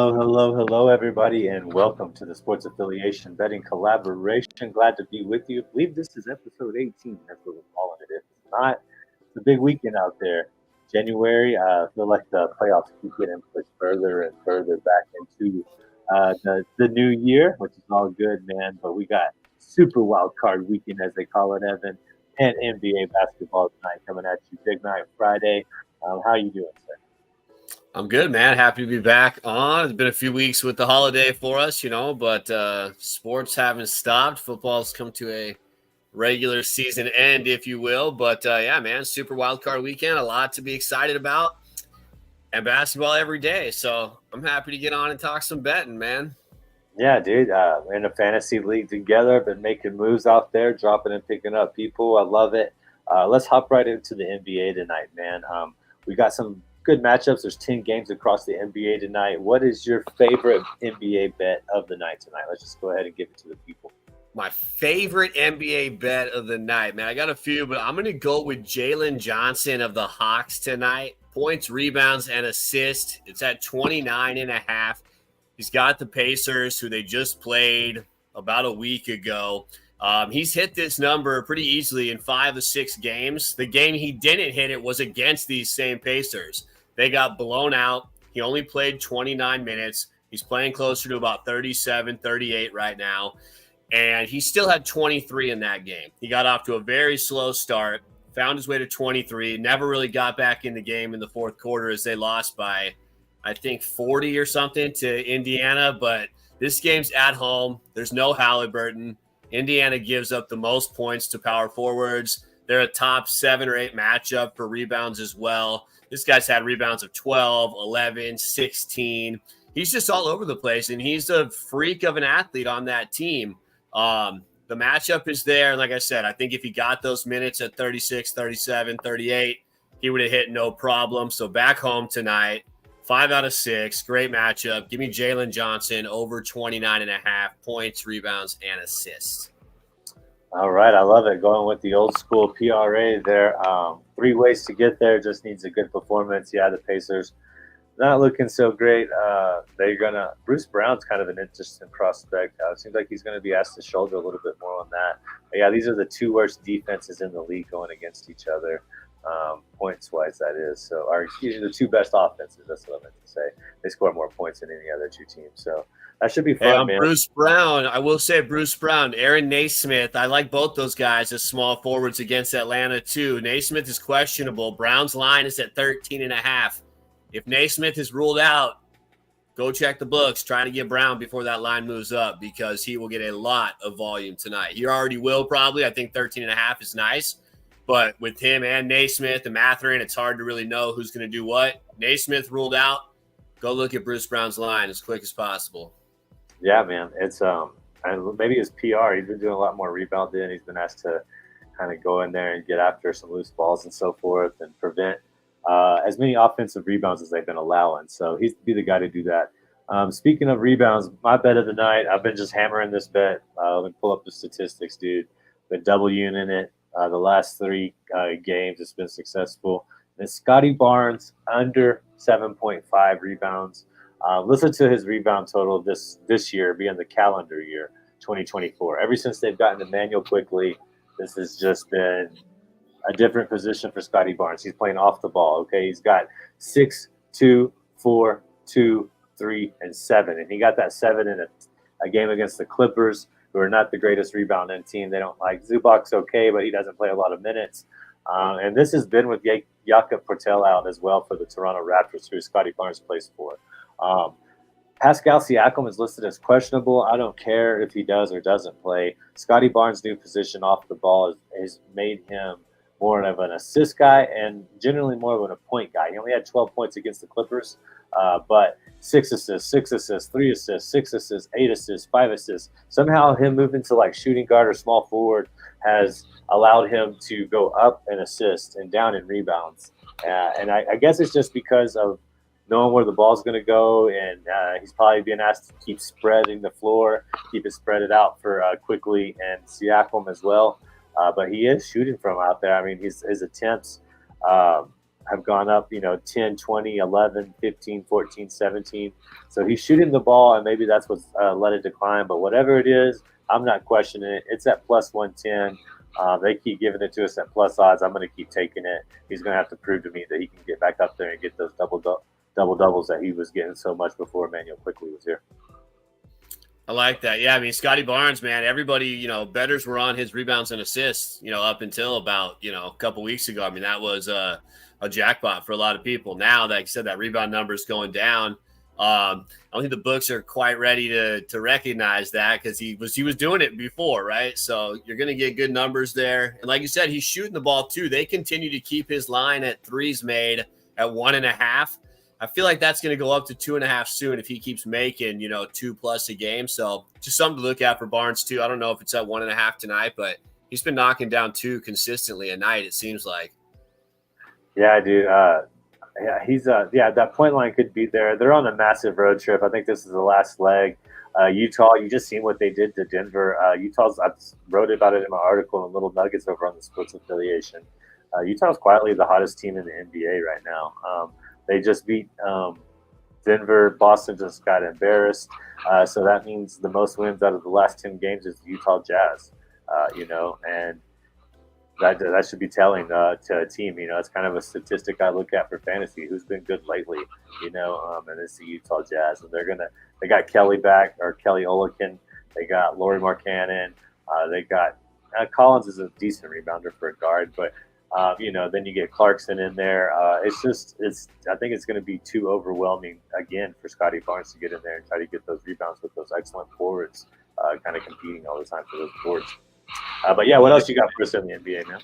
Hello, everybody, and welcome to the Sports Affiliation Betting Collaboration. Glad to be with you. I believe this is episode 18. That's what we're calling it. If it's not, it's a big weekend out there. January, I feel like the playoffs keep getting pushed further and further back into the new year, which is all good, man. But we got Super Wild Card Weekend, as they call it, Evan, and NBA basketball tonight coming at you. Big night Friday. How you doing, sir? I'm good, man. Happy to be back on. It's been a few weeks with the holiday for us, but sports haven't stopped. Football's come to a regular season end, if you will. But yeah, man, Super Wild Card Weekend, a lot to be excited about, and basketball every day. So I'm happy to get on and talk some betting, man. Yeah, dude. In a fantasy league together, been making moves out there, dropping and picking up people. I love it. Let's hop right into the NBA tonight, man. We got some good matchups. There's 10 games across the NBA tonight. What is your favorite NBA bet of the night tonight? Let's just go ahead and give it to the people. My favorite NBA bet of the night, man. I got a few, but I'm going to go with Jalen Johnson of the Hawks tonight. Points, rebounds, and assists. It's at 29.5. He's got the Pacers, who they just played about a week ago. He's hit this number pretty easily in 5 of 6 games. The game he didn't hit it was against these same Pacers. They got blown out. He only played 29 minutes. He's playing closer to about 37, 38 right now. And he still had 23 in that game. He got off to a very slow start, found his way to 23, never really got back in the game in the fourth quarter as they lost by, I think, 40 or something to Indiana. But this game's at home. There's no Halliburton. Indiana gives up the most points to power forwards. They're a top 7 or 8 matchup for rebounds as well. This guy's had rebounds of 12, 11, 16. He's just all over the place, and he's a freak of an athlete on that team. The matchup is there. Like I said, I think if he got those minutes at 36, 37, 38, he would have hit no problem. So back home tonight, 5 out of 6, great matchup. Give me Jalen Johnson over 29.5 points, rebounds, and assists. All right, I love it. Going with the old school PRA there. 3 ways to get there. Just needs a good performance. Yeah, the Pacers not looking so great. Bruce Brown's kind of an interesting prospect. It seems like he's going to be asked to shoulder a little bit more on that. But yeah, these are the 2 worst defenses in the league going against each other, points wise, that is. So are usually the 2 best offenses. That's what I meant to say. They score more points than any other 2 teams. So that should be fun, man. Bruce Brown, I will say Bruce Brown, Aaron Naismith. I like both those guys as small forwards against Atlanta too. Naismith is questionable. Brown's line is at 13.5. If Naismith is ruled out, go check the books. Try to get Brown before that line moves up because he will get a lot of volume tonight. He already will probably. I think 13.5 is nice. But with him and Naismith and Mathurin, it's hard to really know who's going to do what. Naismith ruled out. Go look at Bruce Brown's line as quick as possible. Yeah, man. It's and maybe his PR. He's been doing a lot more rebounding. He's been asked to kind of go in there and get after some loose balls and so forth and prevent as many offensive rebounds as they've been allowing. So he's be the guy to do that. Speaking of rebounds, my bet of the night, I've been just hammering this bet. Let me pull up the statistics, dude. Been double unit it. The last 3 games, it's been successful. And Scotty Barnes under 7.5 rebounds. Listen to his rebound total this year, being the calendar year, 2024. Ever since they've gotten Emmanuel quickly, this has just been a different position for Scotty Barnes. He's playing off the ball, okay? He's got 6, 2, 4, 2, 3, and 7. And he got that 7 in a game against the Clippers, who are not the greatest rebounding team. They don't like Zubac's okay, but he doesn't play a lot of minutes. And this has been with Jakob Poeltl out as well for the Toronto Raptors, who Scotty Barnes plays for. Pascal Siakam is listed as questionable. I don't care if he does or doesn't play. Scotty Barnes' new position off the ball has made him more of an assist guy and generally more of a point guy. He only had 12 points against the Clippers, but 6 assists, 6 assists, 3 assists, 6 assists, 8 assists, 5 assists. Somehow him moving to like shooting guard or small forward has allowed him to go up in assists and down in rebounds. And I guess it's just because of knowing where the ball's going to go, and he's probably being asked to keep spreading the floor, keep it spread out for Quickly and Siakam as well. But he is shooting from out there. I mean, his attempts have gone up, 10, 20, 11, 15, 14, 17. So he's shooting the ball, and maybe that's what's let it decline. But whatever it is, I'm not questioning it. It's at plus 110. They keep giving it to us at plus odds. I'm going to keep taking it. He's going to have to prove to me that he can get back up there and get those double doubles that he was getting so much before Emmanuel quickly was here. I like that. Yeah, I mean, Scotty Barnes, man, everybody, bettors were on his rebounds and assists, up until about, a couple weeks ago. I mean, that was a jackpot for a lot of people. Now, like I said, that rebound number is going down. I don't think the books are quite ready to recognize that because he was doing it before, right? So you're going to get good numbers there. And like you said, he's shooting the ball too. They continue to keep his line at threes made at 1.5. I feel like that's going to go up to 2.5 soon if he keeps making, 2+ a game. So just something to look at for Barnes too. I don't know if it's at 1.5 tonight, but he's been knocking down 2 consistently a night, it seems like. Yeah, dude. He's that point line could be there. They're on a massive road trip. I think this is the last leg. Utah, you just seen what they did to Denver. I wrote about it in my article in Little Nuggets over on the Sports Affiliation. Utah's quietly the hottest team in the NBA right now. They just beat Denver. Boston just got embarrassed. So that means the most wins out of the last 10 games is the Utah Jazz, and that should be telling to a team. It's kind of a statistic I look at for fantasy. Who's been good lately, and it's the Utah Jazz. And they got Kelly back, or Kelly Olynyk. They got Lauri Markkanen. They got Collins is a decent rebounder for a guard, but then you get Clarkson in there. I think it's going to be too overwhelming again for Scotty Barnes to get in there and try to get those rebounds with those excellent forwards, kind of competing all the time for those boards. But yeah, what else you got for us in the NBA, man?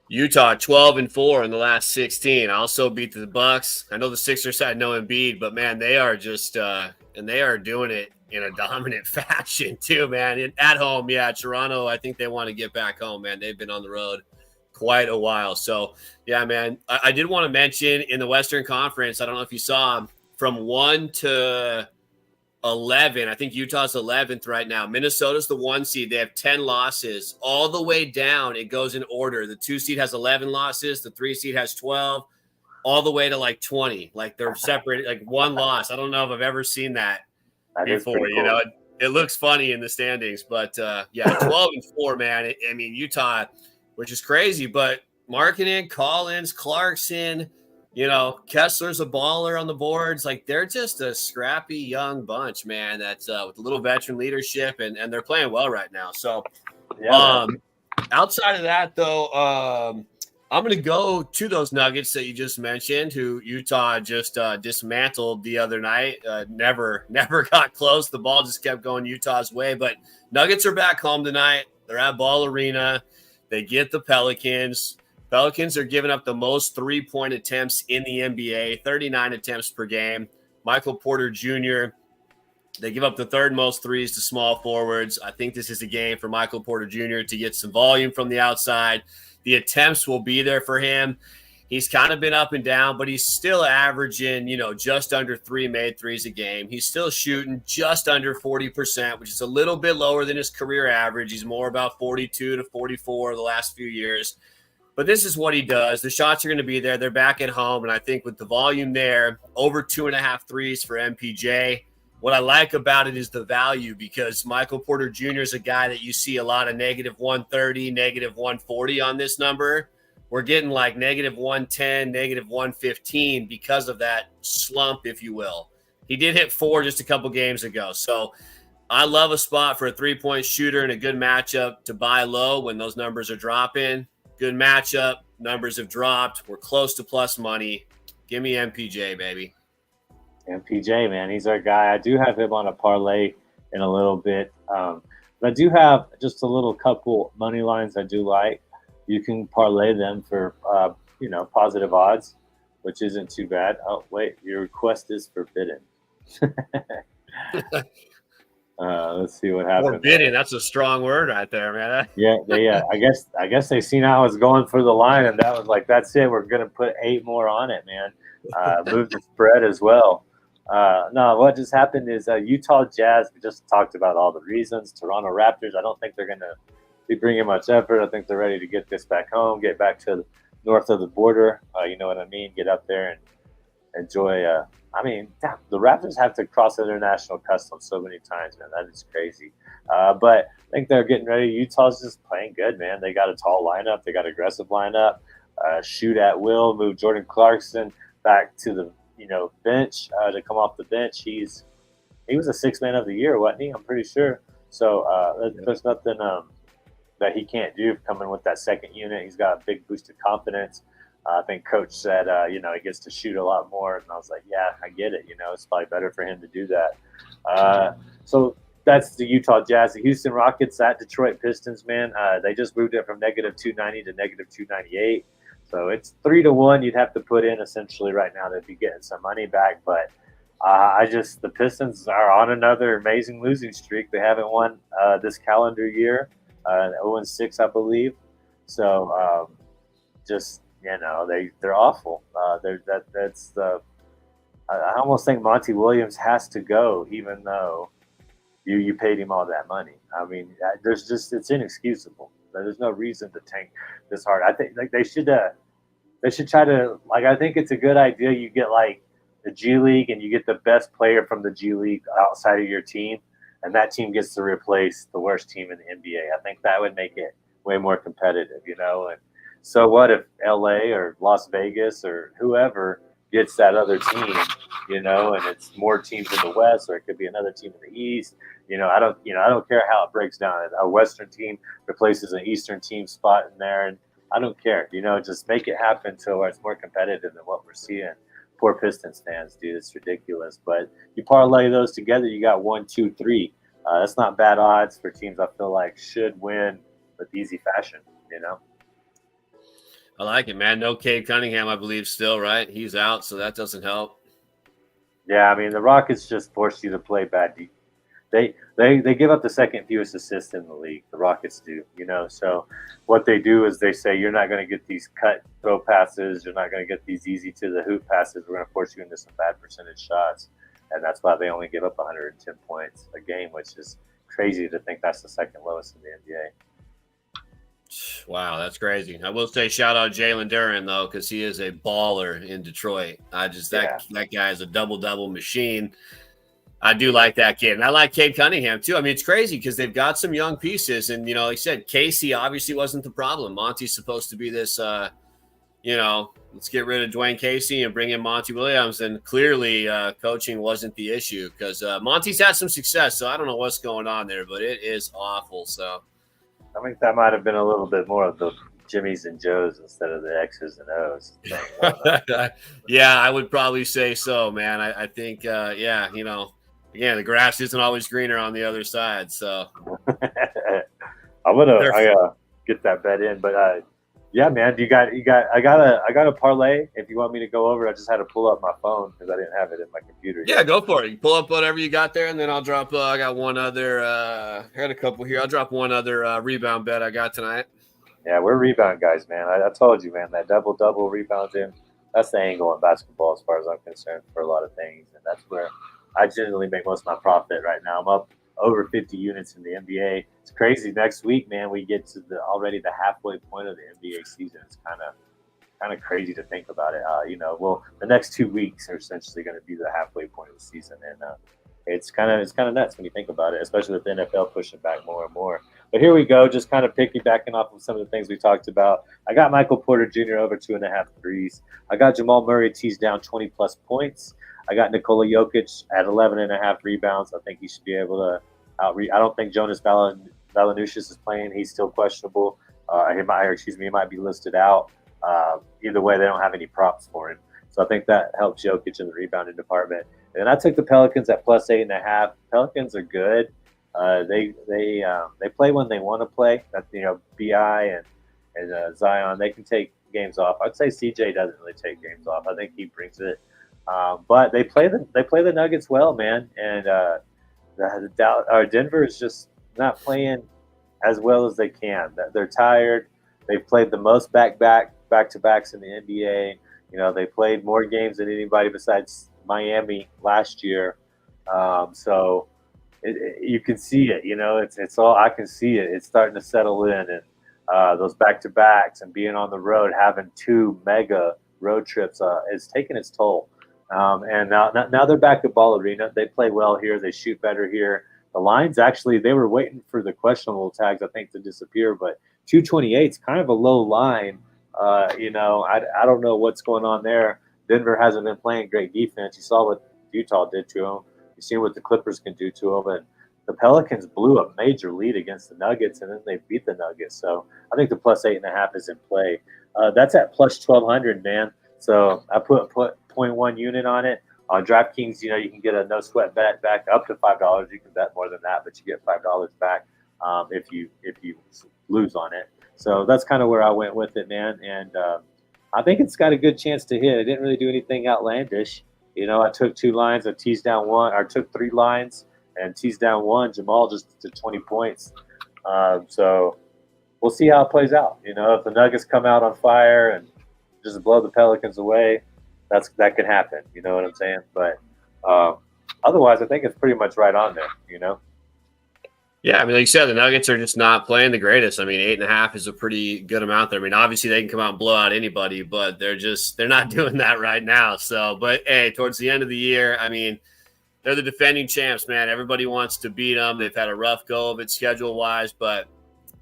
Utah 12-4 in the last 16. Also beat the Bucks. I know the Sixers had no Embiid, but man, they are just and they are doing it in a dominant fashion too, man. At home, yeah. Toronto, I think they want to get back home, man. They've been on the road quite a while. So, yeah, man, I did want to mention in the Western Conference, I don't know if you saw, from 1 to 11, I think Utah's 11th right now. Minnesota's the 1 seed. They have 10 losses. All the way down, it goes in order. The 2 seed has 11 losses. The 3 seed has 12, all the way to like 20. Like they're separated, like 1 loss. I don't know if I've ever seen that before. Cool. It looks funny in the standings. But, 12-4, man. I mean, Utah – which is crazy, but Markkanen, Collins, Clarkson, Kessler's a baller on the boards. Like they're just a scrappy young bunch, man. That's with a little veteran leadership, and they're playing well right now. So, outside of that, though, I'm going to go to those Nuggets that you just mentioned, who Utah just dismantled the other night. Never got close. The ball just kept going Utah's way. But Nuggets are back home tonight. They're at Ball Arena. They get the Pelicans. Pelicans are giving up the most 3-point attempts in the NBA, 39 attempts per game. Michael Porter Jr., they give up the 3rd most threes to small forwards. I think this is a game for Michael Porter Jr. to get some volume from the outside. The attempts will be there for him. He's kind of been up and down, but he's still averaging, just under 3 made threes a game. He's still shooting just under 40%, which is a little bit lower than his career average. He's more about 42 to 44 the last few years. But this is what he does. The shots are going to be there. They're back at home, and I think with the volume there, over 2.5 threes for MPJ. What I like about it is the value, because Michael Porter Jr. is a guy that you see a lot of -130, -140 on this number. We're getting like -110, -115 because of that slump, if you will. He did hit 4 just a couple games ago. So I love a spot for a 3-point shooter and a good matchup to buy low when those numbers are dropping. Good matchup. Numbers have dropped. We're close to plus money. Give me MPJ, baby. MPJ, man. He's our guy. I do have him on a parlay in a little bit. But I do have just a little couple money lines I do like. You can parlay them for, positive odds, which isn't too bad. Oh, wait, your request is forbidden. Let's see what happens. Forbidden, that's a strong word right there, man. Yeah. I guess they seen how I was going for the line, and that was like, that's it. We're going to put 8 more on it, man. Move the spread as well. No, what just happened is Utah Jazz, we just talked about all the reasons. Toronto Raptors, I don't think they're going to be bringing much effort. I think they're ready to get this back home, get back to north of the border. You know what I mean? Get up there and enjoy. I mean, damn, the Raptors have to cross international customs so many times, man. That is crazy. But I think they're getting ready. Utah's just playing good, man. They got a tall lineup. They got aggressive lineup. Shoot at will. Move Jordan Clarkson back to the bench to come off the bench. He was a six man of the year, wasn't he? I'm pretty sure. So there's nothing that he can't do coming with that second unit. He's got a big boost of confidence. I think coach said, he gets to shoot a lot more. And I was like, yeah, I get it. It's probably better for him to do that. So that's the Utah Jazz. The Houston Rockets at Detroit Pistons, man. They just moved it from negative 290 to negative 298. So it's 3-1 you'd have to put in essentially right now to be getting some money back. But the Pistons are on another amazing losing streak. They haven't won this calendar year, 0-6, I believe. So they're awful. I almost think Monty Williams has to go, even though you paid him all that money. I mean, it's inexcusable. There's no reason to tank this hard. I think they should try to I think it's a good idea. You get the G League and you get the best player from the G League outside of your team, and that team gets to replace the worst team in the NBA. I think that would make it way more competitive, And so what if LA or Las Vegas or whoever gets that other team, and it's more teams in the West, or it could be another team in the East. I don't care how it breaks down. A Western team replaces an Eastern team spot in there, and I don't care. Just make it happen to where it's more competitive than what we're seeing. Poor Pistons fans, dude, it's ridiculous. But you parlay those together, you got 1, 2, 3. That's not bad odds for teams I feel like should win with easy fashion. I like it, man. No Cade Cunningham, I believe, still, right? He's out, so that doesn't help. Yeah, I mean, the Rockets just force you to play bad. They give up the second fewest assists in the league. The Rockets do, So what they do is they say you're not going to get these cut throw passes. You're not going to get these easy to the hoop passes. We're going to force you into some bad percentage shots, and that's why they only give up 110 points a game, which is crazy to think that's the second lowest in the NBA. Wow, that's crazy. I will say shout out Jalen Duren though, because he is a baller in Detroit. That guy is a double machine. I do like that kid, and I like Cade Cunningham too. I mean, it's crazy because they've got some young pieces, and like I said, Casey obviously wasn't the problem. Monty's supposed to be this, let's get rid of Dwayne Casey and bring in Monty Williams, and clearly coaching wasn't the issue because Monty's had some success. So I don't know what's going on there, but it is awful. So. I think that might have been a little bit more of the Jimmys and Joes instead of the X's and O's. Yeah, I would probably say so, man. I think, again, the grass isn't always greener on the other side. So I'm gonna get that bet in, but yeah, man, I got a parlay. If you want me to go over, I just had to pull up my phone because I didn't have it in my computer. Yeah, go for it. You pull up whatever you got there, and then I'll drop. I got one other. I got a couple here. I'll drop one other rebound bet I got tonight. Yeah, we're rebound guys, man. I told you, man, that double rebounds in. That's the angle in basketball, as far as I'm concerned, for a lot of things, and that's where I generally make most of my profit right now. I'm up over 50 units in the NBA. It's crazy. Next week, man, we get to already the halfway point of the NBA season. It's kind of crazy to think about it. The next 2 weeks are essentially going to be the halfway point of the season, and it's kind of nuts when you think about it, especially with the NFL pushing back more and more. But here we go, just kind of piggybacking off of some of the things we talked about. I got Michael Porter Jr. over 2.5 threes. I got Jamal Murray teased down 20-plus points. I got Nikola Jokic at 11.5 rebounds. I think he should be able to I don't think Jonas Valanciunas is playing. He's still questionable. He might be listed out. Either way, they don't have any props for him. So I think that helps Jokic in the rebounding department. And I took the Pelicans at plus 8.5. Pelicans are good. They play when they want to play. That's Bi and Zion. They can take games off. I'd say CJ doesn't really take games off. I think he brings it. But they play the Nuggets well, man. And Denver is just not playing as well as they can. They're tired. They've played the most back-to-backs in the NBA. They played more games than anybody besides Miami last year. So you can see it. It's all I can see it. It's starting to settle in, and those back-to-backs and being on the road, having two mega road trips is taking its toll. And now they're back at Ball Arena. They play well here. They shoot better here. The lines actually, they were waiting for the questionable tags, I think, to disappear, but 228 is kind of a low line. I don't know what's going on there. Denver hasn't been playing great defense. You saw what Utah did to them. You see what the Clippers can do to them. And the Pelicans blew a major lead against the Nuggets, and then they beat the Nuggets. So I think the plus 8.5 is in play. That's at plus 1,200, man. So I put 0.1 unit on it. On DraftKings, you can get a no sweat bet back up to $5. You can bet more than that, but you get $5 back if you lose on it. So that's kind of where I went with it, man. And I think it's got a good chance to hit. I didn't really do anything outlandish. I took 2 lines, I teased down one, or took 3 lines and teased down one. Jamal just to 20 points. So we'll see how it plays out. If the Nuggets come out on fire and just blow the Pelicans away, that could happen. You know what I'm saying? But otherwise, I think it's pretty much right on there. Yeah, I mean, like you said, the Nuggets are just not playing the greatest. I mean, 8.5 is a pretty good amount there. I mean, obviously they can come out and blow out anybody, but they're not doing that right now. So, but hey, towards the end of the year, I mean, they're the defending champs, man. Everybody wants to beat them. They've had a rough go of it schedule-wise, but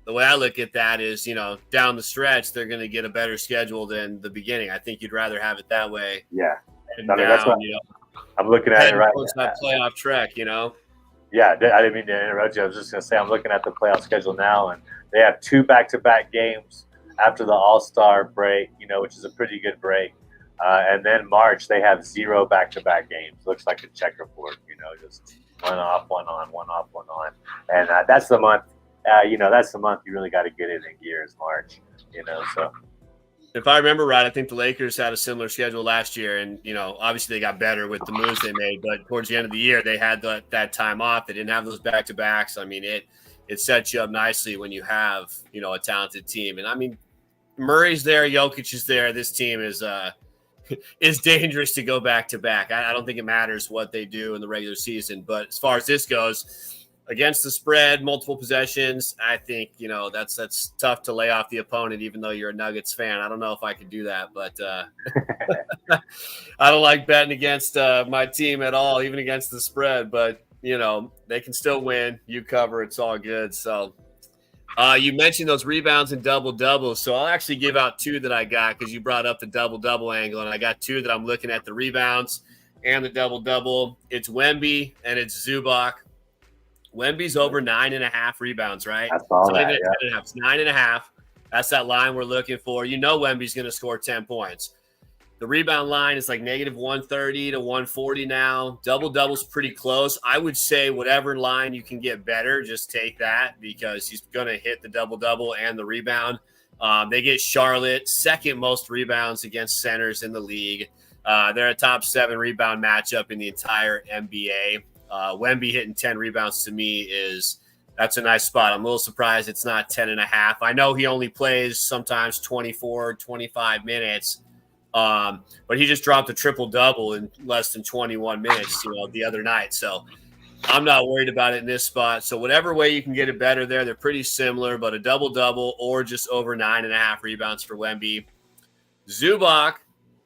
the way I look at that is, down the stretch, they're going to get a better schedule than the beginning. I think you'd rather have it that way. Yeah. That's what I'm looking at it right now. That playoff trek, Yeah, I didn't mean to interrupt you. I was just going to say I'm looking at the playoff schedule now, and they have 2 back-to-back games after the All-Star break, which is a pretty good break. And then March, they have 0 back-to-back games. Looks like a checkerboard, just one off, one on, one off, one on. And that's the month. That's the month you really got to get it in gear is March. So. If I remember right, I think the Lakers had a similar schedule last year, and obviously they got better with the moves they made. But towards the end of the year, they had that time off. They didn't have those back-to-backs. I mean, it sets you up nicely when you have a talented team. And I mean, Murray's there, Jokic is there. This team is dangerous to go back-to-back. I don't think it matters what they do in the regular season. But as far as this goes, against the spread, multiple possessions, I think, that's tough to lay off the opponent, even though you're a Nuggets fan. I don't know if I could do that, but I don't like betting against my team at all, even against the spread. But, they can still win. You cover. It's all good. So you mentioned those rebounds and double-doubles. So I'll actually give out 2 that I got because you brought up the double-double angle, and I got 2 that I'm looking at, the rebounds and the double-double. It's Wemby and it's Zubac. Wemby's over 9.5 rebounds, right? That's all that, yeah. It's 9.5. That's that line we're looking for. Wemby's going to score 10 points. The rebound line is like negative 130 to 140 now. Double-double's pretty close. I would say whatever line you can get better, just take that because he's going to hit the double-double and the rebound. They get Charlotte, second most rebounds against centers in the league. They're a top 7 rebound matchup in the entire NBA. Wemby hitting 10 rebounds to me that's a nice spot. I'm a little surprised it's not 10.5. I know he only plays sometimes 24, 25 minutes, but he just dropped a triple-double in less than 21 minutes, the other night. So I'm not worried about it in this spot. So whatever way you can get it better there, they're pretty similar, but a double-double or just over 9.5 rebounds for Wemby. Zubac,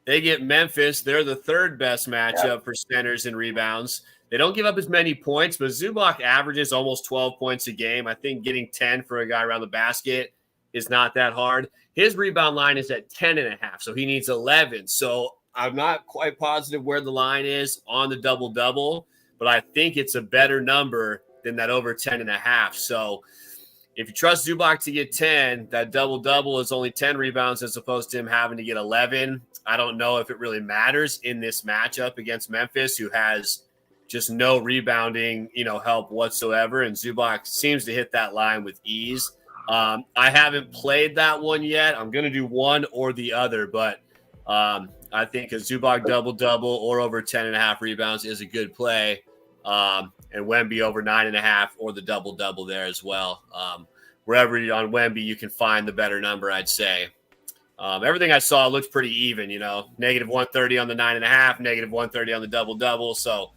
they get Memphis. They're the 3rd best matchup for centers and rebounds. They don't give up as many points, but Zubac averages almost 12 points a game. I think getting 10 for a guy around the basket is not that hard. His rebound line is at 10.5, so he needs 11. So I'm not quite positive where the line is on the double-double, but I think it's a better number than that over 10.5. So if you trust Zubac to get 10, that double-double is only 10 rebounds as opposed to him having to get 11. I don't know if it really matters in this matchup against Memphis, who has just no rebounding, help whatsoever. And Zubac seems to hit that line with ease. I haven't played that one yet. I'm going to do one or the other, but I think a Zubac double-double or over 10.5 rebounds is a good play. And Wemby over 9.5 or the double-double there as well. Wherever on Wemby, you can find the better number, I'd say. Everything I saw looked pretty even, negative 130 on the 9.5, negative 130 on the double-double. So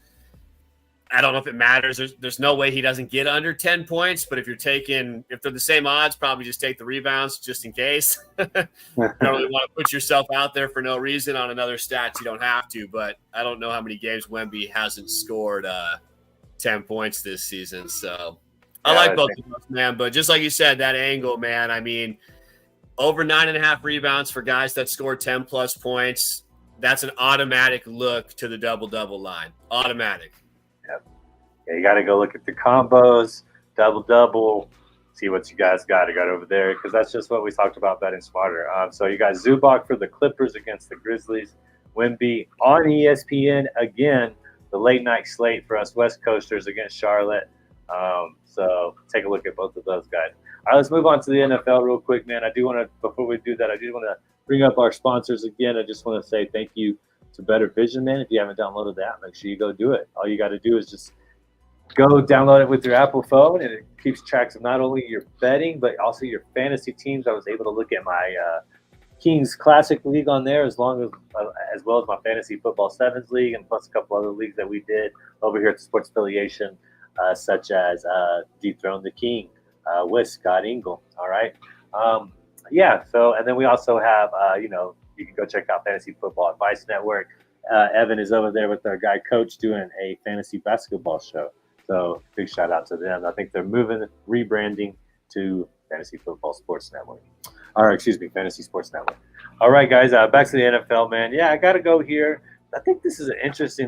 I don't know if it matters. There's no way he doesn't get under 10 points, but if they're the same odds, probably just take the rebounds just in case. You don't really want to put yourself out there for no reason on another stat you don't have to, but I don't know how many games Wemby hasn't scored 10 points this season. So I like both of those, man. But just like you said, that angle, man, I mean, over 9.5 rebounds for guys that score 10 plus points, that's an automatic look to the double-double line. Automatic. Yep. Yeah, you got to go look at the combos, double-double, see what you guys got over there, because that's just what we talked about betting smarter. So you got Zubac for the Clippers against the Grizzlies. Wemby on ESPN again, the late-night slate for us West Coasters against Charlotte. So take a look at both of those guys. All right, let's move on to the NFL real quick, man. Before we do that, I do want to bring up our sponsors again. I just want to say thank you to Better Vision, man. If you haven't downloaded the app, make sure you go do it. All you got to do is just go download it with your Apple phone, and it keeps track of not only your betting, but also your fantasy teams. I was able to look at my Kings Classic League on there, as well as my Fantasy Football Sevens League, and plus a couple other leagues that we did over here at the Sports Affiliation, such as Dethrone the King with Scott Ingle. All right. So, and then we also have, you can go check out Fantasy Football Advice Network. Evan is over there with our guy Coach doing a fantasy basketball show. So big shout out to them. I think they're rebranding to Fantasy Football Sports Network. Fantasy Sports Network. All right, guys, back to the NFL, man. Yeah, I got to go here. I think this is an interesting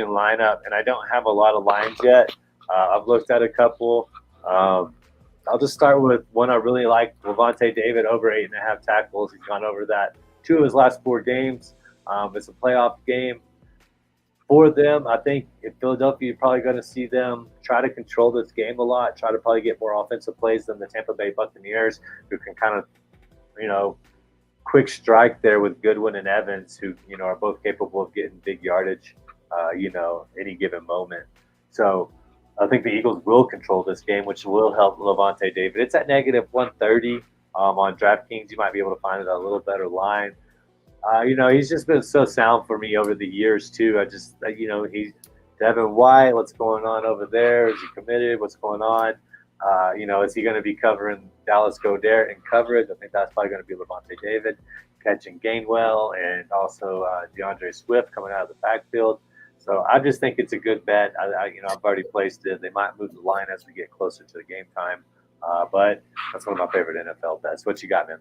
lineup, and I don't have a lot of lines yet. I've looked at a couple. I'll just start with one I really like, Lavonte David, over 8.5 tackles. He's gone over that 2 of his last 4 games. It's a playoff game for them. I think in Philadelphia, you're probably going to see them try to control this game a lot, try to probably get more offensive plays than the Tampa Bay Buccaneers, who can kind of, quick strike there with Goodwin and Evans, who, are both capable of getting big yardage, any given moment. So I think the Eagles will control this game, which will help Lavonte David. It's at negative 130 on DraftKings. You might be able to find it a little better line. He's just been so sound for me over the years, too. He's Devin White. What's going on over there? Is he committed? What's going on? Is he going to be covering Dallas Goedert in coverage? I think that's probably going to be Lavonte David catching Gainwell, and also DeAndre Swift coming out of the backfield. So I just think it's a good bet. I've already placed it. They might move the line as we get closer to the game time, but that's one of my favorite NFL bets. What you got, man?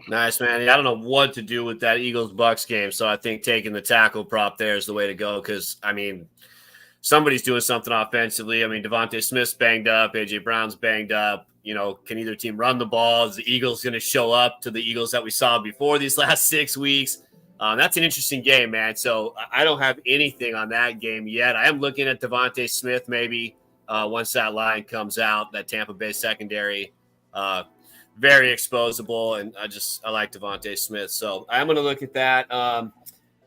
Nice, man. I don't know what to do with that Eagles-Bucks game, so I think taking the tackle prop there is the way to go because, somebody's doing something offensively. Devontae Smith's banged up. A.J. Brown's banged up. Can either team run the ball? Is the Eagles going to show up to the Eagles that we saw before these last 6 weeks? That's an interesting game, man. So I don't have anything on that game yet. I am looking at Devontae Smith maybe once that line comes out, that Tampa Bay secondary. Very exposable, and I like Devontae Smith. So I'm going to look at that.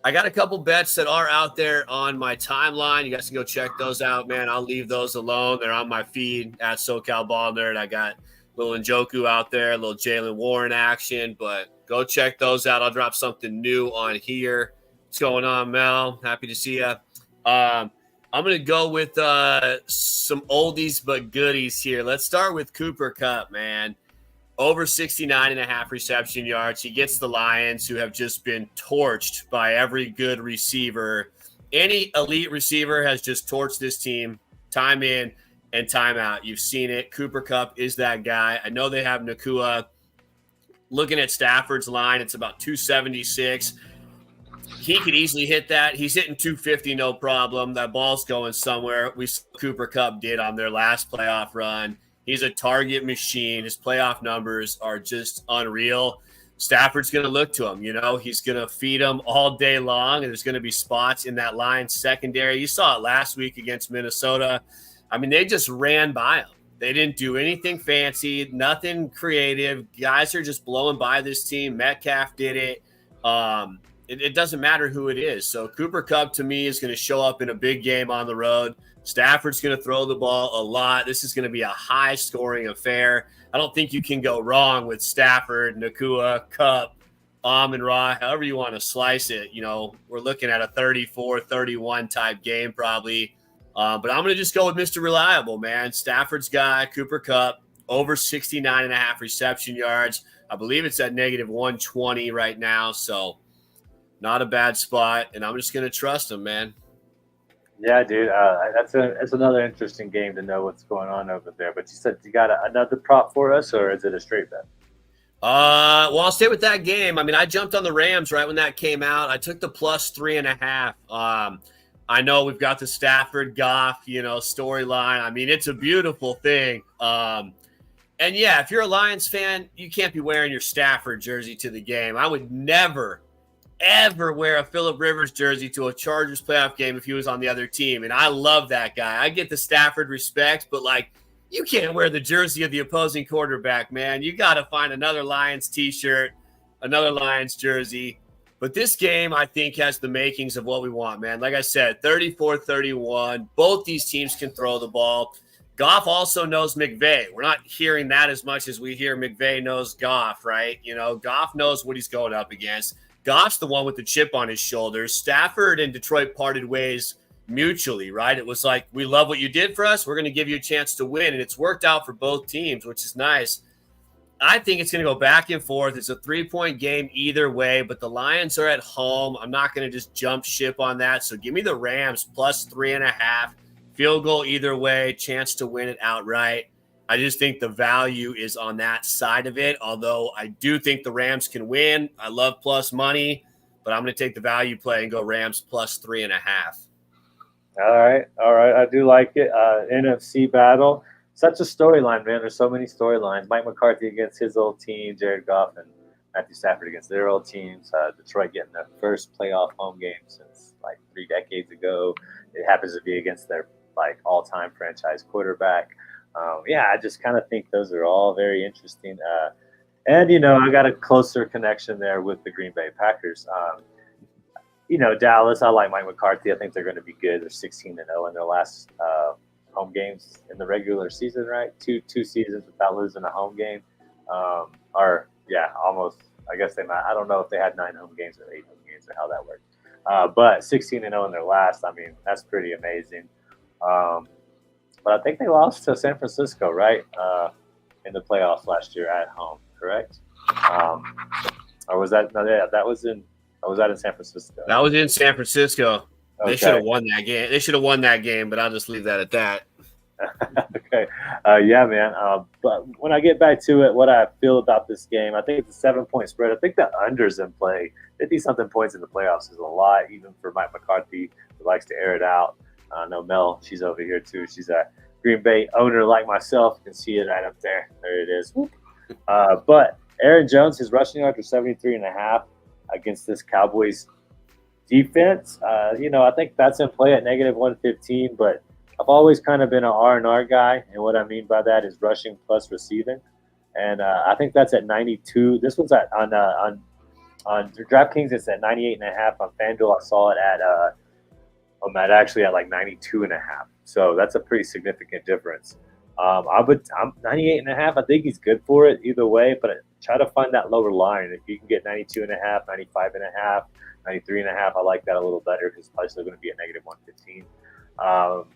I got a couple bets that are out there on my timeline. You guys can go check those out, man. I'll leave those alone. They're on my feed at SoCal Ball Nerd. I got little Njoku out there, a little Jalen Warren action, but go check those out. I'll drop something new on here. What's going on, Mel? Happy to see you. I'm going to go with some oldies but goodies here. Let's start with Cooper Kupp, man. Over 69.5 reception yards. He gets the Lions, who have just been torched by every good receiver. Any elite receiver has just torched this team time in and time out. You've seen it. Cooper Kupp is that guy. I know they have Nakua. Looking at Stafford's line, it's about 276. He could easily hit that. He's hitting 250, no problem. That ball's going somewhere. We saw Cooper Kupp did on their last playoff run. He's a target machine. His playoff numbers are just unreal. Stafford's going to look to him. He's going to feed him all day long, and there's going to be spots in that Lions secondary. You saw it last week against Minnesota. They just ran by him. They didn't do anything fancy, nothing creative. Guys are just blowing by this team. Metcalf did it. It doesn't matter who it is. So Cooper Kupp, to me, is going to show up in a big game on the road. Stafford's going to throw the ball a lot. This is going to be a high-scoring affair. I don't think you can go wrong with Stafford, Nakua, Kupp, Amon-Ra, however you want to slice it. We're looking at a 34-31 type game probably. But I'm going to just go with Mr. Reliable, man. Stafford's guy, Cooper Kupp, over 69.5 reception yards. I believe it's at negative 120 right now. So not a bad spot. And I'm just going to trust him, man. Yeah, dude. That's another interesting game to know what's going on over there. But you said you got another prop for us, or is it a straight bet? Well, I'll stay with that game. I mean, I jumped on the Rams right when that came out. I took the plus 3.5. I know we've got the Stafford Goff, storyline. I mean, it's a beautiful thing. And yeah, if you're a Lions fan, you can't be wearing your Stafford jersey to the game. I would never, ever wear a Phillip Rivers jersey to a Chargers playoff game if he was on the other team. And I love that guy. I get the Stafford respect, but you can't wear the jersey of the opposing quarterback, man. You got to find another Lions t-shirt, another Lions jersey. But this game, I think, has the makings of what we want, man. Like I said, 34-31. Both these teams can throw the ball. Goff also knows McVay. We're not hearing that as much as we hear McVay knows Goff, right? Goff knows what he's going up against. Goff's the one with the chip on his shoulders. Stafford and Detroit parted ways mutually, right? It was like, we love what you did for us. We're going to give you a chance to win. And it's worked out for both teams, which is nice. I think it's going to go back and forth. It's a 3-point game either way, but the Lions are at home. I'm not going to just jump ship on that. So give me the Rams plus 3.5. Field goal either way, chance to win it outright. I just think the value is on that side of it, although I do think the Rams can win. I love plus money, but I'm going to take the value play and go Rams plus 3.5. All right. I do like it. NFC battle. Such a storyline, man. There's so many storylines. Mike McCarthy against his old team, Jared Goff and Matthew Stafford against their old teams. Detroit getting their first playoff home game since 3 decades ago. It happens to be against their all-time franchise quarterback. I just kind of think those are all very interesting. And I got a closer connection there with the Green Bay Packers. Dallas, I like Mike McCarthy. I think they're going to be good. They're 16-0 in their last home games in the regular season, right? Two seasons without losing a home game. Almost. I guess they might. I don't know if they had 9 home games or 8 home games or how that worked. But 16-0 in their last, I mean, that's pretty amazing. But I think they lost to San Francisco, right? In the playoffs last year at home, correct? Or was that? No, yeah, that was in. Or was that in San Francisco? That was in San Francisco. Okay. They should have won that game. They should have won that game, but I'll just leave that at that. Okay. Yeah, man. But when I get back to it, what I feel about this game, I think it's a 7-point spread. I think the under's in play. 50-something points in the playoffs is a lot, even for Mike McCarthy, who likes to air it out. I know Mel, she's over here too. She's a Green Bay owner like myself. You can see it right up there. There it is. But Aaron Jones, his rushing yards are 73.5 against this Cowboys defense. I think that's in play at negative 115, but I've always kind of been an R&R guy, and what I mean by that is rushing plus receiving, and I think that's at 92. This one's at on DraftKings. It's at 98.5. On FanDuel, I saw it at actually at 92.5. So that's a pretty significant difference. I'm 98.5. I think he's good for it either way, but try to find that lower line. If you can get 92.5, 95.5, 93.5, I like that a little better because it's probably still going to be a negative 115.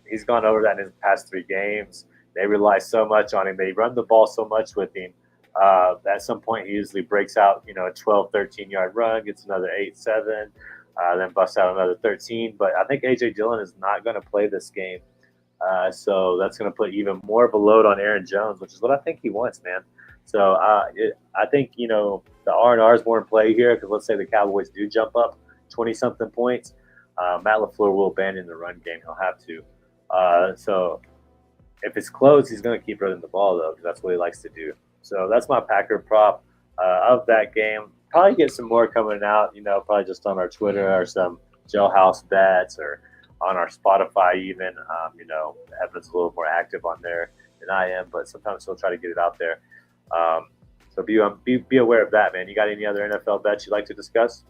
He's gone over that in his past 3 games. They rely so much on him. They run the ball so much with him. At some point, he usually breaks out, a 12, 13-yard run, gets another 8, 7, then busts out another 13. But I think A.J. Dillon is not going to play this game. So that's going to put even more of a load on Aaron Jones, which is what I think he wants, man. So I think, the R&R is more in play here because let's say the Cowboys do jump up 20-something points. Matt LaFleur will abandon the run game. He'll have to. So if it's close, he's going to keep running the ball, though, because that's what he likes to do. So that's my Packer prop of that game. Probably get some more coming out, probably just on our Twitter or some jailhouse bets or on our Spotify even. Evan's a little more active on there than I am, but sometimes he'll try to get it out there. So be aware of that, man. You got any other NFL bets you'd like to discuss?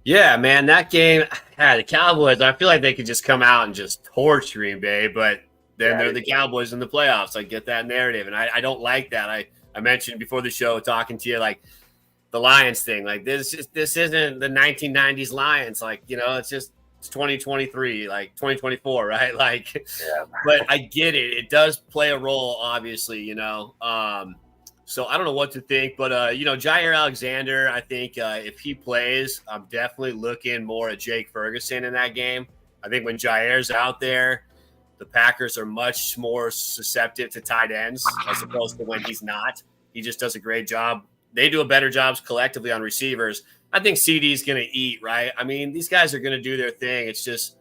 Yeah, man, that game, the Cowboys, I feel like they could just come out and just torch Green Bay, but then they're the Cowboys in the playoffs. I get that narrative, and I don't like that. I mentioned before the show talking to you, the Lions thing. This isn't the 1990s Lions. It's just It's 2023, like 2024, right? Like, Yeah. but I get it. It does play a role, obviously, So I don't know what to think, but Jair Alexander, I think if he plays, I'm definitely looking more at Jake Ferguson in that game. I think when Jair's out there, the Packers are much more susceptible to tight ends as opposed to when he's not. He just does a great job. They do a better job collectively on receivers. I think CD's going to eat, right? I mean, these guys are going to do their thing. It's just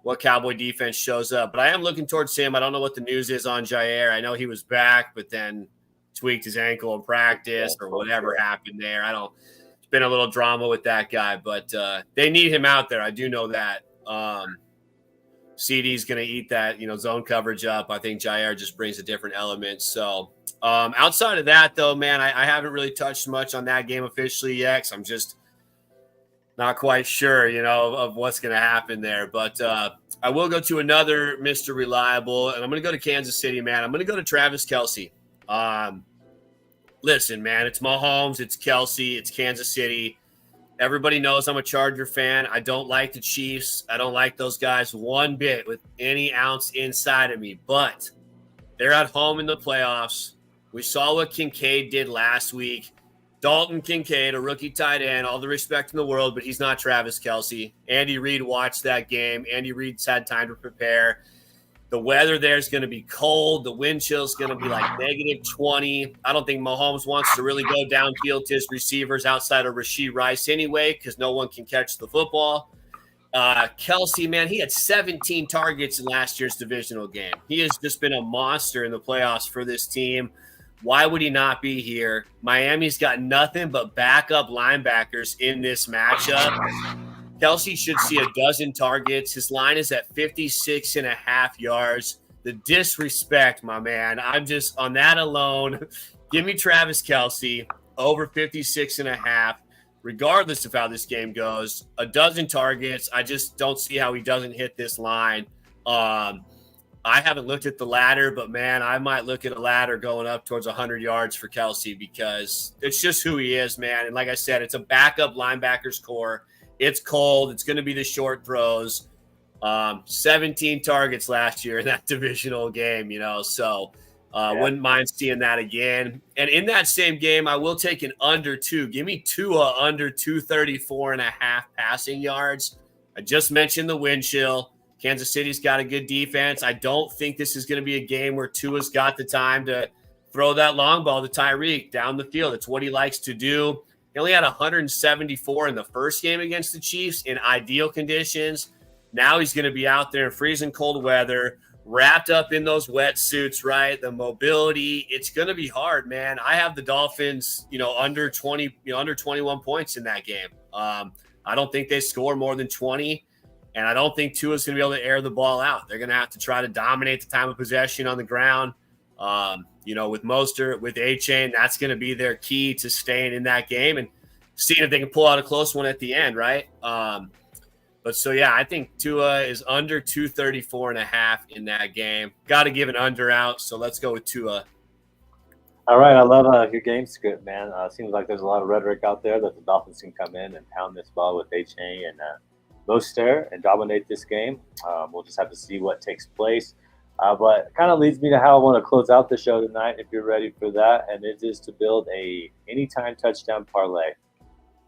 what Cowboy defense shows up. But I am looking towards him. I don't know what the news is on Jair. I know he was back, but then tweaked his ankle in practice or whatever happened there. It's been a little drama with that guy, but they need him out there. I do know that. CD's going to eat that, zone coverage up. I think Jair just brings a different element. So outside of that, though, man, I haven't really touched much on that game officially yet. 'Cause I'm just not quite sure, of what's going to happen there. But I will go to another Mr. Reliable, and I'm going to go to Kansas City, man. I'm going to go to Travis Kelce. Listen, man, it's Mahomes, it's Kelce, it's Kansas City. Everybody knows I'm a Charger fan. I don't like the Chiefs. I don't like those guys one bit with any ounce inside of me. But they're at home in the playoffs. We saw what Kincaid did last week. Dalton Kincaid, a rookie tight end, all the respect in the world, but he's not Travis Kelce. Andy Reid watched that game. Andy Reid's had time to prepare. The weather there is going to be cold. The wind chill is going to be like -20. I don't think Mahomes wants to really go downfield to his receivers outside of Rashee Rice anyway because no one can catch the football. Kelce, man, he had 17 targets in last year's divisional game. He has just been a monster in the playoffs for this team. Why would he not be here? Miami's got nothing but backup linebackers in this matchup. Kelce should see a dozen targets. His line is at 56.5 yards. The disrespect, my man. I'm just on that alone. Give me Travis Kelce over 56.5, regardless of how this game goes. A dozen targets. I just don't see how he doesn't hit this line. I haven't looked at the ladder, but man, I might look at a ladder going up towards 100 yards for Kelce because it's just who he is, man. And like I said, it's a backup linebackers core. It's cold. It's going to be the short throws. 17 targets last year in that divisional game, so wouldn't mind seeing that again. And in that same game, I will take an under 2. Give me Tua under 234.5 passing yards. I just mentioned the wind chill. Kansas City's got a good defense. I don't think this is going to be a game where Tua's got the time to throw that long ball to Tyreek down the field. It's what he likes to do. He only had 174 in the first game against the Chiefs in ideal conditions. Now he's going to be out there in freezing cold weather, wrapped up in those wetsuits, right? The mobility, it's going to be hard, man. I have the Dolphins, under 20, under 21 points in that game. I don't think they score more than 20, and I don't think Tua's going to be able to air the ball out. They're going to have to try to dominate the time of possession on the ground. With Mostert, with A-Chain, that's going to be their key to staying in that game and seeing if they can pull out a close one at the end, right? I think Tua is under 234.5 in that game. Got to give an under out, so let's go with Tua. All right, I love your game script, man. Seems like there's a lot of rhetoric out there that the Dolphins can come in and pound this ball with A-Chain and Mostert and dominate this game. We'll just have to see what takes place. But it kind of leads me to how I want to close out the show tonight, if you're ready for that, and it is to build a anytime touchdown parlay.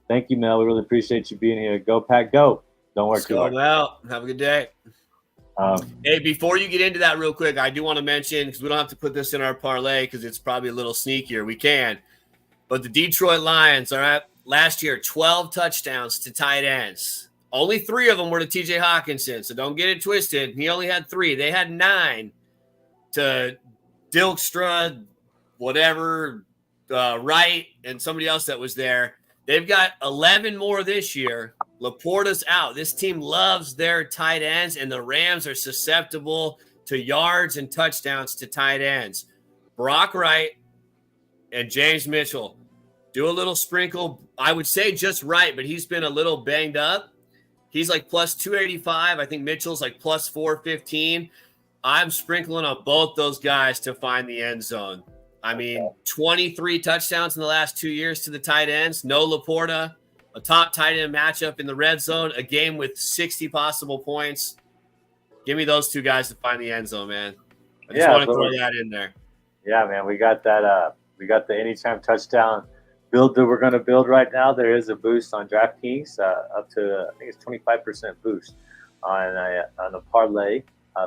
Thank you, Mel. We really appreciate you being here. Go, Pack, go. Don't work too hard. Out. Have a good day. Hey, before you get into that real quick, I do want to mention, because we don't have to put this in our parlay because it's probably a little sneakier. We can. But the Detroit Lions, all right, last year, 12 touchdowns to tight ends. Only 3 of them were to TJ Hawkinson, so don't get it twisted. He only had 3. They had 9 to Dilkstra, whatever, Wright, and somebody else that was there. They've got 11 more this year. Laporta's out. This team loves their tight ends, and the Rams are susceptible to yards and touchdowns to tight ends. Brock Wright and James Mitchell do a little sprinkle. I would say just Wright, but he's been a little banged up. He's like plus 285. I think Mitchell's like plus 415. I'm sprinkling on both those guys to find the end zone. I mean, 23 touchdowns in the last 2 years to the tight ends. No Laporta. a top tight end matchup in the red zone, a game with 60 possible points. Give me those two guys to find the end zone, man. I just want to throw that in there. Yeah, man, we got that. We got the anytime touchdown build that we're going to build right now. There is a boost on DraftKings, up to I think it's 25% boost on a parlay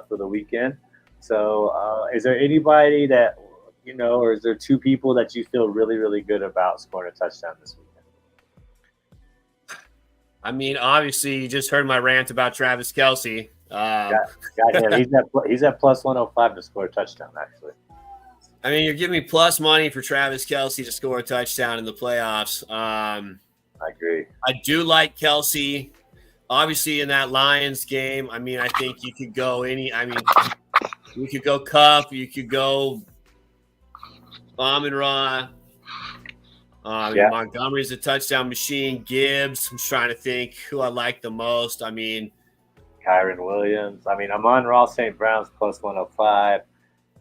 for the weekend. So, is there anybody that or is there two people that you feel really, really good about scoring a touchdown this weekend? I mean, obviously, you just heard my rant about Travis Kelce. Got him. He's at plus 105 to score a touchdown, actually. I mean, you're giving me plus money for Travis Kelce to score a touchdown in the playoffs. I agree. I do like Kelce. Obviously, in that Lions game, I mean, I think you could go you could go Cup, you could go Amon-Ra. Montgomery's a touchdown machine. Gibbs, I'm trying to think who I like the most. I mean, Kyron Williams. I mean, Amon-Ra St. Brown's plus 105.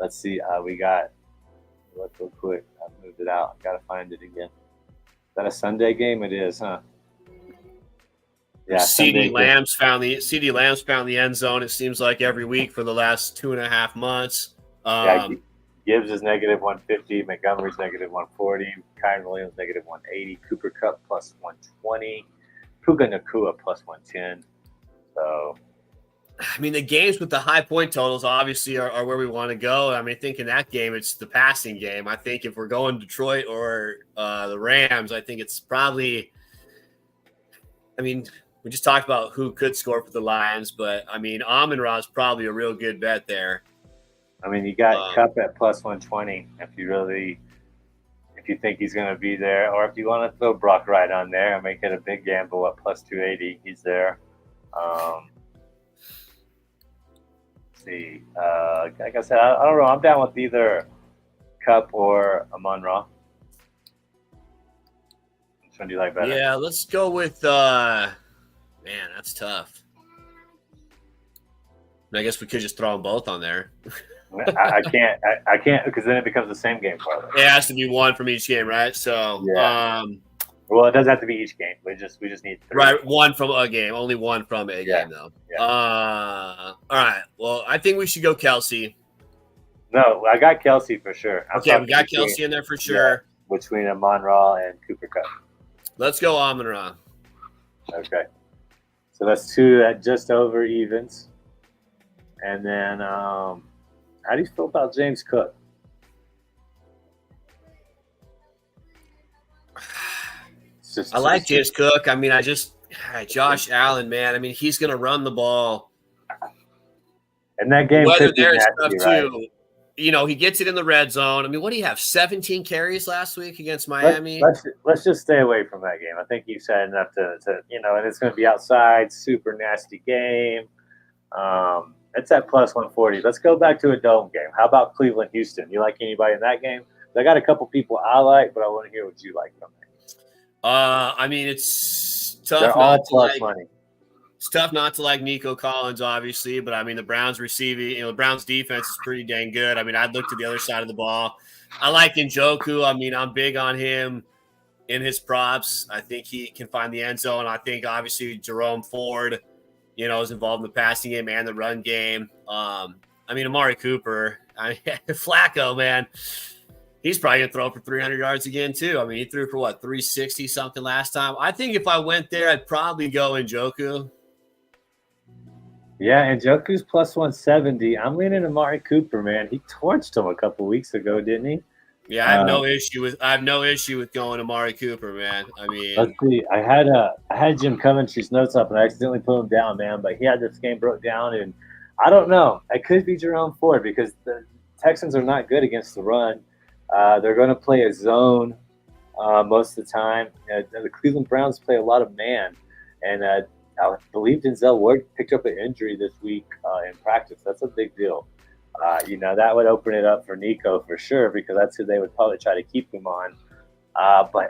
Let's see. We got. Look real quick. I moved it out. I gotta find it again. Is that a Sunday game? It is, huh? Yeah. CD Lamb's found the end zone. It seems like every week for the last 2.5 months. Gibbs is negative 150. Montgomery's negative 140. Kyron Williams negative 180. Cooper Kupp plus 120. Puka Nacua plus 110. So. I mean, the games with the high point totals obviously are where we want to go. I mean, I think in that game, it's the passing game. I think if we're going Detroit or the Rams, I think it's probably – I mean, we just talked about who could score for the Lions, but, I mean, Amon-Ra is probably a real good bet there. I mean, you got Kupp at plus 120 if you think he's going to be there, or if you want to throw Brock Wright on there and make it a big gamble at plus 280, he's there. See, like I said, I don't know. I'm down with either Kupp or Amon-Ra. Which one do you like better? Yeah, let's go with. Man, that's tough. I guess we could just throw them both on there. I can't because then it becomes the same game for them. It has to be one from each game, right? So, yeah. Well, it doesn't have to be each game. We just need 3. Right, one from a game. Only one from a game, though. Yeah. All right. Well, I think we should go Kelce. No, I got Kelce for sure. We got Kelce in there for sure. Yeah, between Amon-Ra and Cooper Kupp. Let's go Amon-Ra. Okay. So that's 2 at just over evens. And then, how do you feel about James Cook? I like James Cook. I mean, Josh Allen, man. I mean, he's going to run the ball. And that game weather there is tough right? too. He gets it in the red zone. I mean, what do you have? 17 carries last week against Miami. Let's just stay away from that game. I think you said enough to and it's going to be outside, super nasty game. It's at plus 140. Let's go back to a dome game. How about Cleveland, Houston? You like anybody in that game? I got a couple people I like, but I want to hear what you like from it. I mean, it's tough. They're all plus money. It's tough not to like Nico Collins, obviously, but I mean, the Browns receiving, the Browns defense is pretty dang good. I mean, I'd look to the other side of the ball. I like Njoku. I mean, I'm big on him in his props. I think he can find the end zone. I think obviously Jerome Ford, is involved in the passing game and the run game. I mean, Amari Cooper, Flacco, man. He's probably going to throw for 300 yards again, too. I mean, he threw for, 360 something last time. I think if I went there, I'd probably go Njoku. Yeah, Njoku's plus 170. I'm leaning Amari Cooper, man. He torched him a couple weeks ago, didn't he? Yeah, I have no issue with going Amari Cooper, man. I mean, let's see. I had Jim Coventry's notes up, and I accidentally put him down, man. But he had this game broke down, and I don't know. It could be Jerome Ford because the Texans are not good against the run. They're going to play a zone most of the time. The Cleveland Browns play a lot of man, and I believe Denzel Ward picked up an injury this week in practice. That's a big deal. That would open it up for Nico for sure because that's who they would probably try to keep him on. But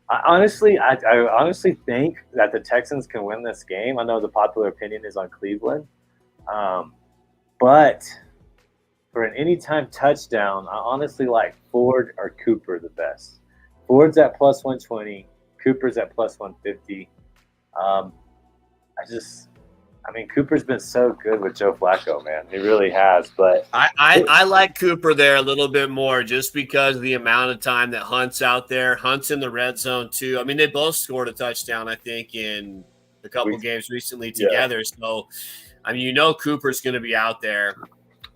I honestly think that the Texans can win this game. I know the popular opinion is on Cleveland, but for an anytime touchdown, I honestly like Ford or Cooper the best. Ford's at plus 120. Cooper's at plus 150. Um, I mean, Cooper's been so good with Joe Flacco, man. He really has. But I like Cooper there a little bit more just because of the amount of time that Hunt's out there. Hunt's in the red zone too. I mean, they both scored a touchdown, I think, in a couple games recently together. Yeah. So, I mean, Cooper's going to be out there.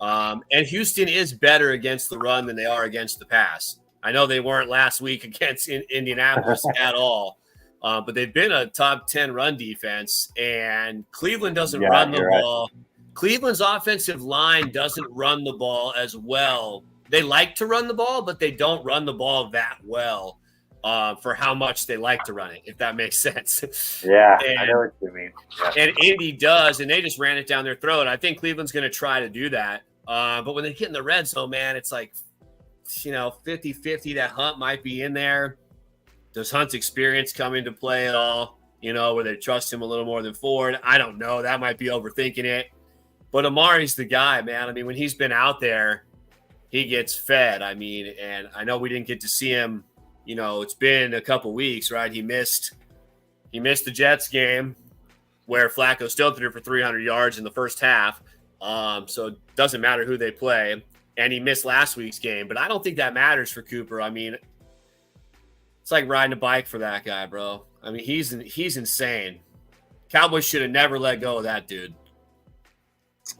And Houston is better against the run than they are against the pass. I know they weren't last week against Indianapolis at all. But they've been a top 10 run defense, and Cleveland doesn't run the ball. Right. Cleveland's offensive line doesn't run the ball as well. They like to run the ball, but they don't run the ball that well for how much they like to run it, if that makes sense. Yeah, I know what you mean. Yeah. And Indy does, and they just ran it down their throat. I think Cleveland's going to try to do that. But when they get in the red zone, man, it's like, 50-50 that Hunt might be in there. Does Hunt's experience come into play at all? Where they trust him a little more than Ford? I don't know. That might be overthinking it. But Amari's the guy, man. I mean, when he's been out there, he gets fed. I mean, and I know we didn't get to see him. It's been a couple weeks, right? He missed the Jets game where Flacco still threw for 300 yards in the first half. So it doesn't matter who they play. And he missed last week's game. But I don't think that matters for Cooper. I mean, it's like riding a bike for that guy, bro. I mean, he's insane. Cowboys should have never let go of that dude.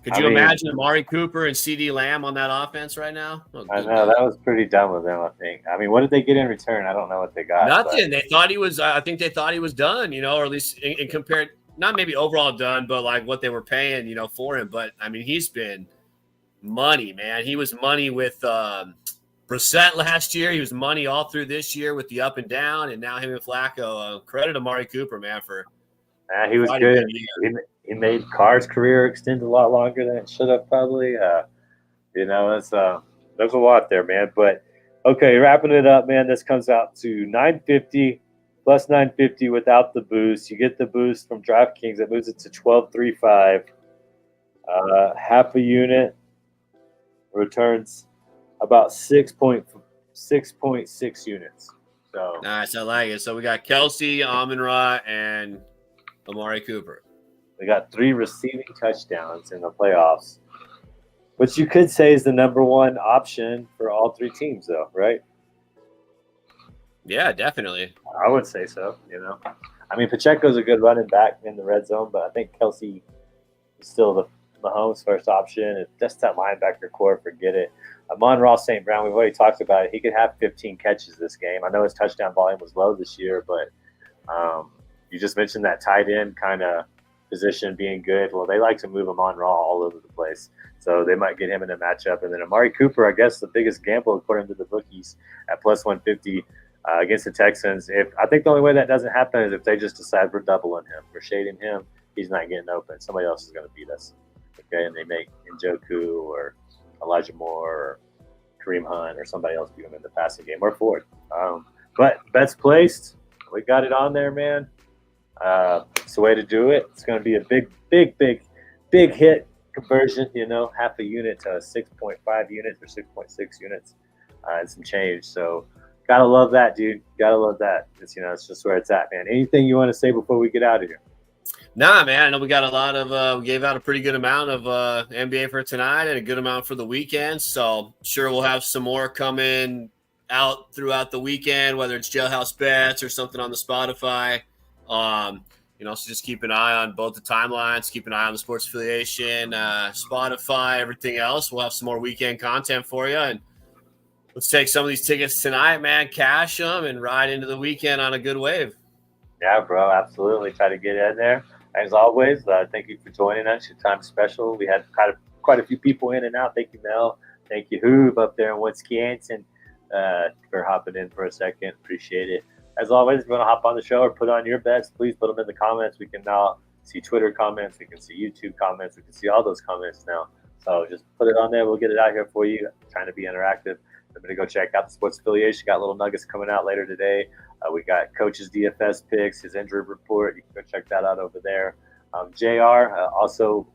Could you imagine Amari Cooper and CD Lamb on that offense right now? Oh, I know. That was pretty dumb of them, I think. I mean, what did they get in return? I don't know what they got. Nothing. They thought he was – I think they thought he was done, or at least in compared – not maybe overall done, but like what they were paying, for him. But, I mean, he's been money, man. He was money with Brissett last year. He was money all through this year with the up and down, and now him and Flacco. Credit Amari Cooper, man, for he was good. He made Carr's career extend a lot longer than it should have probably. It's there's a lot there, man. But okay, wrapping it up, man. This comes out to $950 plus $950 without the boost. You get the boost from DraftKings. It moves it to $12.35. Half a unit returns about 6.6 units. So nice, I like it. So we got Kelsey, Amon-Ra, and Amari Cooper. We got 3 receiving touchdowns in the playoffs, which you could say is the number one option for all 3 teams, though, right? Yeah, definitely. I would say so. I mean, Pacheco's a good running back in the red zone, but I think Kelsey is still the Mahomes' first option. It's just that linebacker core, forget it. Amon-Ra St. Brown, we've already talked about it. He could have 15 catches this game. I know his touchdown volume was low this year, but you just mentioned that tight end kind of position being good. Well, they like to move Amon-Ra all over the place, so they might get him in a matchup. And then Amari Cooper, I guess the biggest gamble according to the bookies at plus 150 against the Texans. I think the only way that doesn't happen is if they just decide we're doubling him, we're shading him. He's not getting open. Somebody else is going to beat us. Okay, and they make Njoku or Elijah Moore or Kareem Hunt or somebody else beat him in the passing game or Ford. But bets placed, we got it on there, man. It's the way to do it. It's going to be a big hit conversion, half a unit to 6.5 units or 6.6 units and some change. So gotta love that, dude. Gotta love that. It's just where it's at, man. Anything you want to say before we get out of here? Nah, man. I know we got a lot of we gave out a pretty good amount of NBA for tonight and a good amount for the weekend. So sure we'll have some more coming out throughout the weekend, whether it's Jailhouse Bets or something on the Spotify. So just keep an eye on both the timelines, keep an eye on the Sports Affiliation, Spotify, everything else. We'll have some more weekend content for you. And let's take some of these tickets tonight, man, cash them, and ride into the weekend on a good wave. Yeah, bro, absolutely. Try to get in there. As always, thank you for joining us. Your time's special. We had quite a few people in and out. Thank you, Mel. Thank you, Hoove, up there in Wisconsin, for hopping in for a second. Appreciate it. As always, if you want to hop on the show or put on your bets, please put them in the comments. We can now see Twitter comments. We can see YouTube comments. We can see all those comments now. So just put it on there. We'll get it out here for you. I'm trying to be interactive. I'm going to go check out the Sports Affiliation. Got little nuggets coming out later today. We got Coach's DFS picks, his injury report. You can go check that out over there. JR, also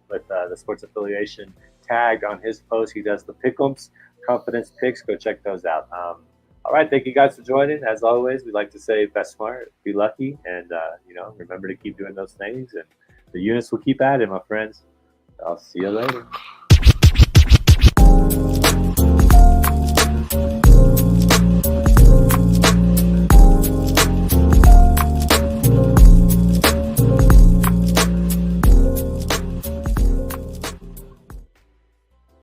with the Sports Affiliation tag on his post, he does the Pick'ems, confidence picks. Go check those out. All right, thank you guys for joining. As always, we like to say, bet smart, be lucky, and remember to keep doing those things, and the units will keep at it, my friends. I'll see you later.